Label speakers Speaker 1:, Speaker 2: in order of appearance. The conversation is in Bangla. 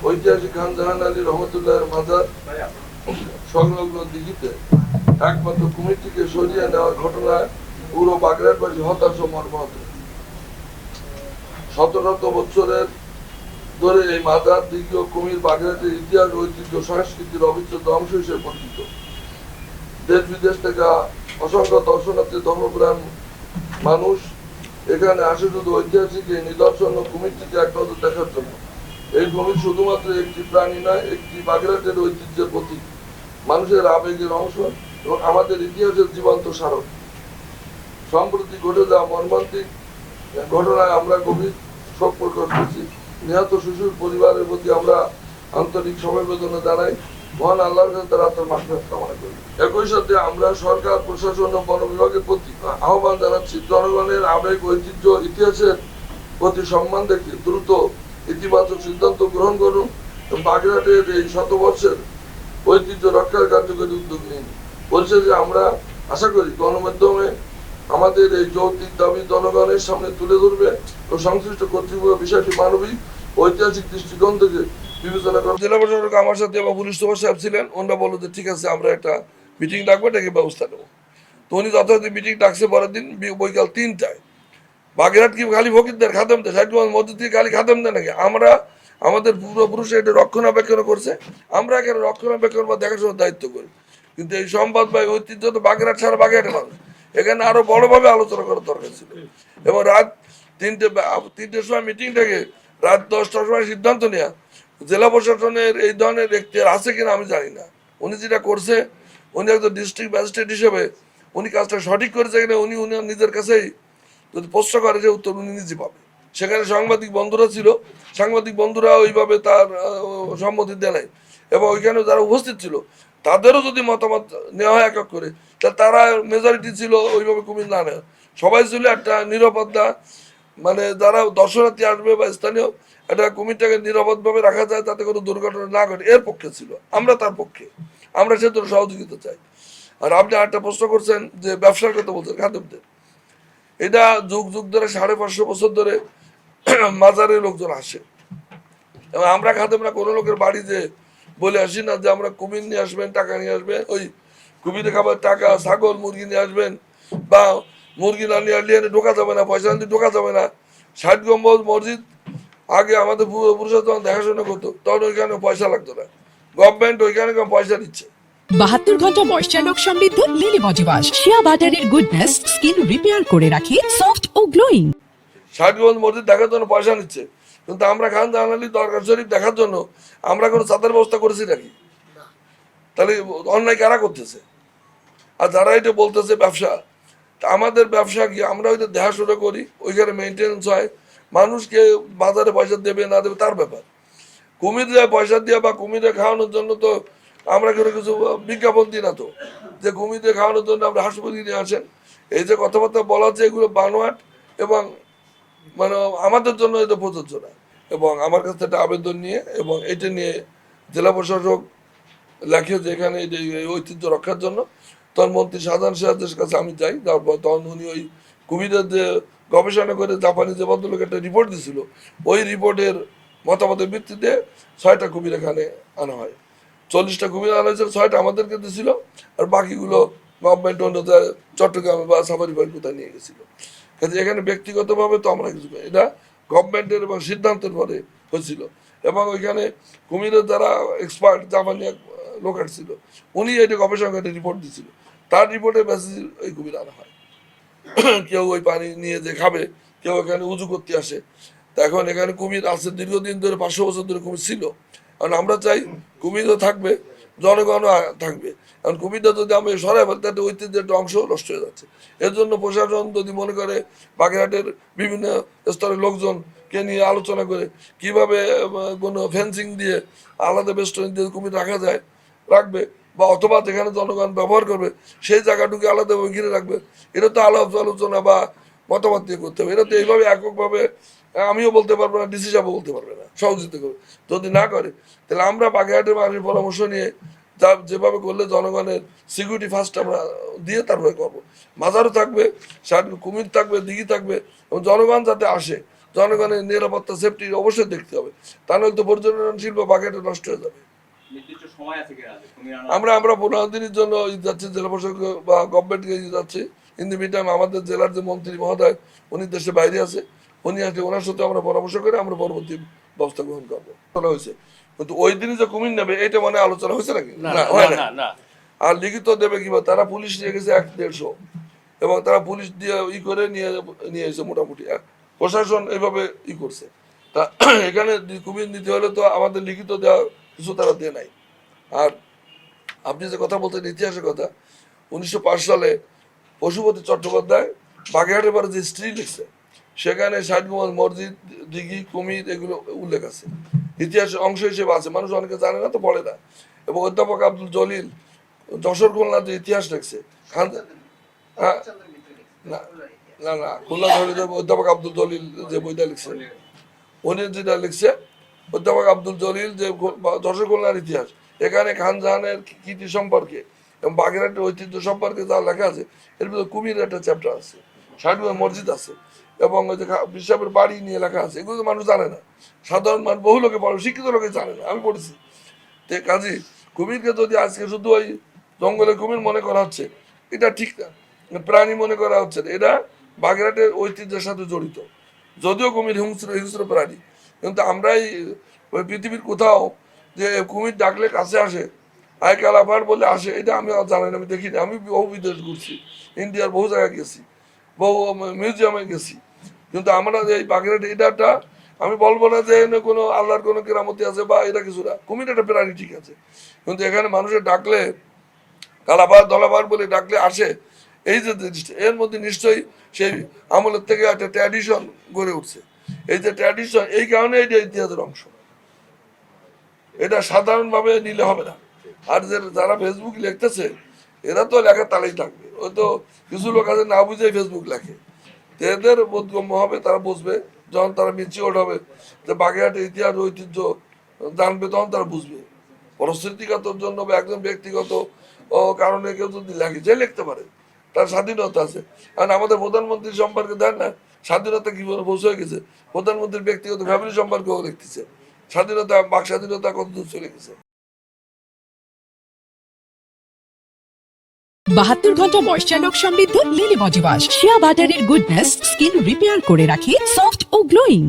Speaker 1: ঐতিহাসিক খান জাহান আলী রহমতুল্লাহ মাজার সংলগ্ন দিঘিতে একমাত্র কমিটিকে সরিয়ে নেওয়ার ঘটনায় পুরো বাগেরহাটবাসী হতাশ ও মর্মাহত। ১৭ বছরের ধরে এই মাজার দিঘি ও কুমির বাগেরহাটের ইতিহাস, ঐতিহ্য, সংস্কৃতির অবিচ্ছেদ্য অংশ হিসেবে পরিচিত। দেশ বিদেশ থেকে অসংখ্য দর্শনার্থী, ধর্মপ্রাণ মানুষ এখানে আসে শুধু ঐতিহাসিক এই নিদর্শন ও কুমিরটিকে এক নজর দেখার জন্য। এই কুমির শুধুমাত্র একটি প্রাণী নয়, একটি বাগেরহাটের ঐতিহ্যের প্রতীক, মানুষের আবেগের অংশ এবং আমাদের ইতিহাসের জীবন্ত স্মারক। সম্প্রতি ঘটে যাওয়া মর্মান্তিক ঘটনায় আমরা গভীর শোক প্রকাশ করছি। নিহত শিশুর পরিবারের প্রতি আমরা আন্তরিক সমবেদনা জানাই। মহান আল্লাহর কাছে তার আত্মার মাগফিরাত কামনা করি। একই সাথে আমরা সরকার, প্রশাসন ও বন বিভাগের প্রতি আহ্বান জানাচ্ছি, জনগণের আবেগ, ঐতিহ্য, ইতিহাসের প্রতি সম্মান দেখে দ্রুত ইতিবাচক সিদ্ধান্ত গ্রহণ করুন এবং বাগেরহাটের এই শতবর্ষের ঐতিহ্য রক্ষার কার্যকরী উদ্যোগ নিন। পরিশেষে আমরা আশা করি গণমাধ্যমে আমাদের এই যৌক্তিক দাবি জনগণের সামনে তুলে ধরবে ও সংশ্লিষ্ট কর্তৃপক্ষ বিষয়টি মানবিক ঐতিহাসিক দৃষ্টিকোণ থেকে বিবেচনা করবে। জেলা প্রশাসক আমার সাথে এবং পুলিশ সুপার সাহেব ছিলেন। ওনারা বললো যে ঠিক আছে, আমরা একটা মিটিং ডাকবো, এটাকে ব্যবস্থা নেবো। তো উনি যথাযথ মিটিং ডাকছে পরের দিন বৈকাল 3টায়। বাগেরহাট কি খালি ফকিরদের খাদেম দেয়, সাইডগঞ্জ মসজিদ থেকে খালি খাদেম দেয় নাকি? আমরা আমাদের পূর্বপুরুষে এটা রক্ষণাবেক্ষণ করছে, আমরা এখানে রক্ষণাবেক্ষণ বা দেখাশোনার দায়িত্ব করি। কিন্তু এই সম্পদ বা ঐতিহ্য তো বাগেরহাট ছাড়া বাগেরহাটের মানুষ, এখানে আরো বড়ভাবে আলোচনা করার দরকার ছিল। এবং রাত 3টের সময় মিটিং থেকে রাত 10টার সময় সিদ্ধান্ত নেওয়া, জেলা প্রশাসনের এই ধরনের এখতিয়ার আছে কিনা আমি জানি না। উনি যেটা করছে, উনি একজন ডিস্ট্রিক্ট ম্যাজিস্ট্রেট হিসেবে উনি কাজটা সঠিক করেছে কিনা উনি নিজের কাছেই যদি প্রশ্ন করে, যে উত্তর উনি নিজে পাবে। সেখানে সাংবাদিক বন্ধুরা ছিল, সাংবাদিক বন্ধুরা ওইভাবে তার সম্মতি দেয় নাই। এবং ওইখানে যারা উপস্থিত ছিল তাদেরও যদি মতামত নেওয়া হয় এক এক করে, তা তারা মেজরিটি ছিল ওইভাবে কুমির না নেয়। সবাই ছিল একটা নিরাপত্তা, মানে যারা দর্শনার্থী আসবে বা স্থানীয়, একটা কুমিরটাকে নিরাপদভাবে রাখা যায়, তাতে কোনো দুর্ঘটনা না ঘটে, এর পক্ষে ছিল। আমরা তার পক্ষে, আমরা সে ধরে সহযোগিতা চাই। আর আপনি আরেকটা প্রশ্ন করছেন যে ব্যবসার কথা বলছেন খাদেমদের, এটা যুগ যুগ ধরে 550 বছর ধরে মাজারে লোকজন আসে। এবং আমরা খাদেমরা কোনো লোকের বাড়ি যে বলে আসি না যে আমরা কুমির নিয়ে আসবেন, টাকা নিয়ে আসবেন, ওই কুমিরে খাবার টাকা, ছাগল, মুরগি নিয়ে আসবেন, বা মুরগি না নিয়ে আসলে ঢোকা যাবে না, পয়সা নিয়ে ঢোকা যাবে না। 60 গম্বুজ মসজিদ আগে আমাদের পূর্বপুরুষরা যখন দেখাশোনা করতো, তখন ওইখানে পয়সা লাগতো না, গভর্নমেন্ট ওইখানে পয়সা দিচ্ছে।
Speaker 2: 72 ঘন্টা ময়েশ্চার লক সমৃদ্ধ লিলি বডি ওয়াশ, শিয়া বাটারের গুডনেস স্কিন রিপেয়ার করে রাখে সফট ও গ্লোয়িং।
Speaker 1: 60 গম্বুজ মসজিদ দেখার জন্য পয়সা নিচ্ছে, কিন্তু আমরা খান জাহান আলী দরগাহ শরীফ দেখার জন্য আমরা কোনো ছাদের ব্যবস্থা করেছি নাকি? তাহলে অন্যায় কারা করতেছে? আর যারা এটা বলতেছে ব্যবসা, আমাদের ব্যবসা কি? আমরা ওইটা দেখাশোনা করি, ওইখানে মেনটেন্স হয়, মানুষকে বাজারে পয়সা দেবে না দেবে তার ব্যাপার। কুমির পয়সা দিয়ে বা কুমিরে খাওয়ানোর জন্য তো আমরা কোনো কিছু বিজ্ঞাপন দিই না তো, যে কুমিরে খাওয়ানোর জন্য আমরা হাসপাতালে নিয়ে আসেন। এই যে কথাবার্তা বলা হচ্ছে, এগুলো বানোয়াট এবং মানে আমাদের জন্য এটা প্রযোজ্য না। এবং আমার কাছে একটা আবেদন নিয়ে এবং এটা নিয়ে জেলা প্রশাসক লেখে যে এখানে এই ঐতিহ্য রক্ষার জন্য, তখন মন্ত্রী শাহজাহান সিরাজের কাছে আমি যাই। তারপর তখন উনি ওই কুমিরের যে গবেষণা করে জাপানি যে ভদ্রলোক একটা রিপোর্ট দিয়েছিল, ওই রিপোর্টের মতামতের ভিত্তিতে 6টা কুমির এখানে আনা হয়। 40টা কুমির আনা হয়েছিল, 6টা আমাদেরকে দিয়েছিল, আর বাকিগুলো গভর্নমেন্ট অন্য চট্টগ্রামে বা সাফারি পার্ক কোথায় নিয়ে গেছিল। কাজে এখানে ব্যক্তিগতভাবে তো আমরা কিছু করি, এটা গভর্নমেন্টের এবং সিদ্ধান্তের পরে হয়েছিল। এবং ওইখানে কুমিরের যারা এক্সপার্ট জাপানি এক লোক আসছিল, উনি এটা গবেষণা করে রিপোর্ট দিয়েছিল, তার রিপোর্টের বেসিস এই কুমির আনা হয়। কেউ ওই পানি নিয়ে যে খাবে, কেউ এখানে উজু করতে আসে। তা এখন এখানে কুমির আছে দীর্ঘদিন ধরে, 500 বছর ধরে কুমির ছিল। কারণ আমরা চাই কুমিরও থাকবে, জনগণও থাকবে। কারণ কুমিরটা যদি আমি সরাই ফেলি, তাতে ঐতিহ্যের একটা অংশ নষ্ট হয়ে যাচ্ছে। এর জন্য প্রশাসন যদি মনে করে বাগেরহাটের বিভিন্ন স্তরের লোকজনকে নিয়ে আলোচনা করে কিভাবে কোনো ফেন্সিং দিয়ে আলাদা বেষ্টনী দিয়ে কুমির রাখা যায়, রাখবে, বা অথবা যেখানে জনগণ ব্যবহার করবে সেই জায়গাটুকু আলাদাভাবে ঘিরে রাখবে, এটা তো আলোচনা বা মতামত দিয়ে করতে হবে। এটা তো এইভাবে এককভাবে আমিও বলতে পারবো না, ডিসি সাহেবও বলতে পারবে না, সহযোগিতা করবে। যদি না করে, তাহলে আমরা বাগেরহাটের মানুষের পরামর্শ নিয়ে যা যেভাবে করলে জনগণের সিকিউরিটি ফার্স্ট আমরা দিয়ে তারপরে করবো। মাজারও থাকবে, কুমির থাকবে, দিঘি থাকবে, এবং জনগণ যাতে আসে, জনগণের নিরাপত্তা সেফটি অবশ্যই দেখতে হবে, তা নাহলে তো পর্যটন শিল্প বাগেরহাটে নষ্ট হয়ে যাবে।
Speaker 3: নির্দিষ্ট সময় আছে কিনা যে কুমির আনা?
Speaker 1: আমরা 15 দিনের জন্য যাচ্ছি, জেলা প্রশাসক বা গভর্নমেন্টকে যাচ্ছি। ইন দি মিন টাইম আমাদের জেলার যে মন্ত্রী মহোদয় উনি দেশে বাইরে আছে, উনি আসলে ওনার সাথে আমরা পরামর্শ করে আমরা পরবর্তী ব্যবস্থা গ্রহণ করবো। বলা হয়েছে, কিন্তু ওই দিনই যে কুমির নেবে এটা মানে আলোচনা হয়েছে নাকি? না, হয় না। আর লিখিত দেবে কিংবা তারা পুলিশ নিয়ে গেছে 100-150 এবং তারা পুলিশ দিয়ে করে নিয়ে এসে মোটামুটি প্রশাসন এইভাবে করছে। তা এখানে কুমির নিতে হলে তো আমাদের লিখিত দেওয়া কিছু তারা দিয়ে নাই। আর আপনি যে কথা বলতেন ইতিহাসের কথা, 1905 সালে পশুপতি চট্টোপাধ্যায় বাগেরহাটের পরে যে স্ত্রী লিখছে সেখানে ষাটগম্বুজ মসজিদ, দিঘি, কুমির এগুলো উল্লেখ আছে, ইতিহাসের অংশ হিসেবে আছে, মানুষ অনেকে জানে না তো পড়ে না। এবং অধ্যাপক আব্দুল জলিল যশোর খুলনার যে ইতিহাস লিখছে না খুলনা অধ্যাপক আব্দুল জলিল যে বইটা লিখছে, উনি যেটা লিখছে অধ্যাপক আব্দুল জলিল যে যশোর খুলনার ইতিহাস, এখানে খান জাহানের কীর্তি সম্পর্কে এবং বাগেরহাটের ঐতিহ্য সম্পর্কে যা লেখা আছে এর ভিতরে কুমিরের একটা চ্যাপ্টার আছে, ষাটগম্বুজ মসজিদ আছে এবং ওই যে বিশাপের বাড়ি নিয়ে লেখা আছে। এগুলো তো মানুষ জানে না, সাধারণ মানুষ বহু লোকে পড়ে, শিক্ষিত লোকে জানে না, আমি পড়েছি। তো কাজী কুমিরকে যদি আজকে শুধু ওই জঙ্গলে কুমির মনে করা হচ্ছে এটা ঠিক না, প্রাণী মনে করা হচ্ছে না, এটা বাগেরহাটের ঐতিহ্যের সাথে জড়িত। যদিও কুমির হিংস্র প্রাণী, কিন্তু আমরাই ওই পৃথিবীর কোথাও যে কুমির ডাকলে কাছে আসে, আই কালাপার বলে আসে, এটা আমি জানি না, আমি দেখিনি। আমি বহু বিদেশ ঘুরছি, ইন্ডিয়ার বহু জায়গায় গেছি, বহু মিউজিয়ামে গেছি, কিন্তু আমরা এই বাগেরহাট এটাটা আমি বলবো না যে এখানে কোনো আল্লাহর কোনো কেরামতি আছে বা এটা কিছু না, কুমির একটা প্রাণী ঠিক আছে, কিন্তু এখানে মানুষের ডাকলে কালাপার দলাপার বলে ডাকলে আসে, এই যে জিনিসটা এর মধ্যে নিশ্চয়ই সেই আমলের থেকে একটা ট্র্যাডিশন গড়ে উঠছে। এই যে ট্র্যাডিশন, এই কারণে এটা ইতিহাসের অংশ, এটা সাধারণভাবে নিলে হবে না। আর যারা ফেসবুক লিখতেছে এরা তো লেখা তালেই থাকবে, ওই তো কিছু লোক আছে না বুঝে ফেসবুক লেখে, এদের বোধগম্য হবে, তারা বুঝবে যখন তারা মিচিওর হবে যে বাগেরহাটের ইতিহাস ঐতিহ্য জানবে, তখন তারা বুঝবে। পরিস্থিতিগতর জন্য বা একজন ব্যক্তিগত কারণে কেউ যদি লেখে, যে লিখতে পারে, তার স্বাধীনতা আছে। কারণ আমাদের প্রধানমন্ত্রী সম্পর্কে দেন না স্বাধীনতা কি বসে হয়ে গেছে, প্রধানমন্ত্রীর ব্যক্তিগত ফ্যামিলি সম্পর্কেও লিখতেছে, স্বাধীনতা বাক স্বাধীনতা কত দূর চলে গেছে।
Speaker 2: 72 ঘন্টা ময়েশ্চার লক সমৃদ্ধ লিলি বডি ওয়াশ শিয়া বাটারের গুডনেস স্কিন রিপেয়ার করে রাখে সফট ও গ্লোয়িং।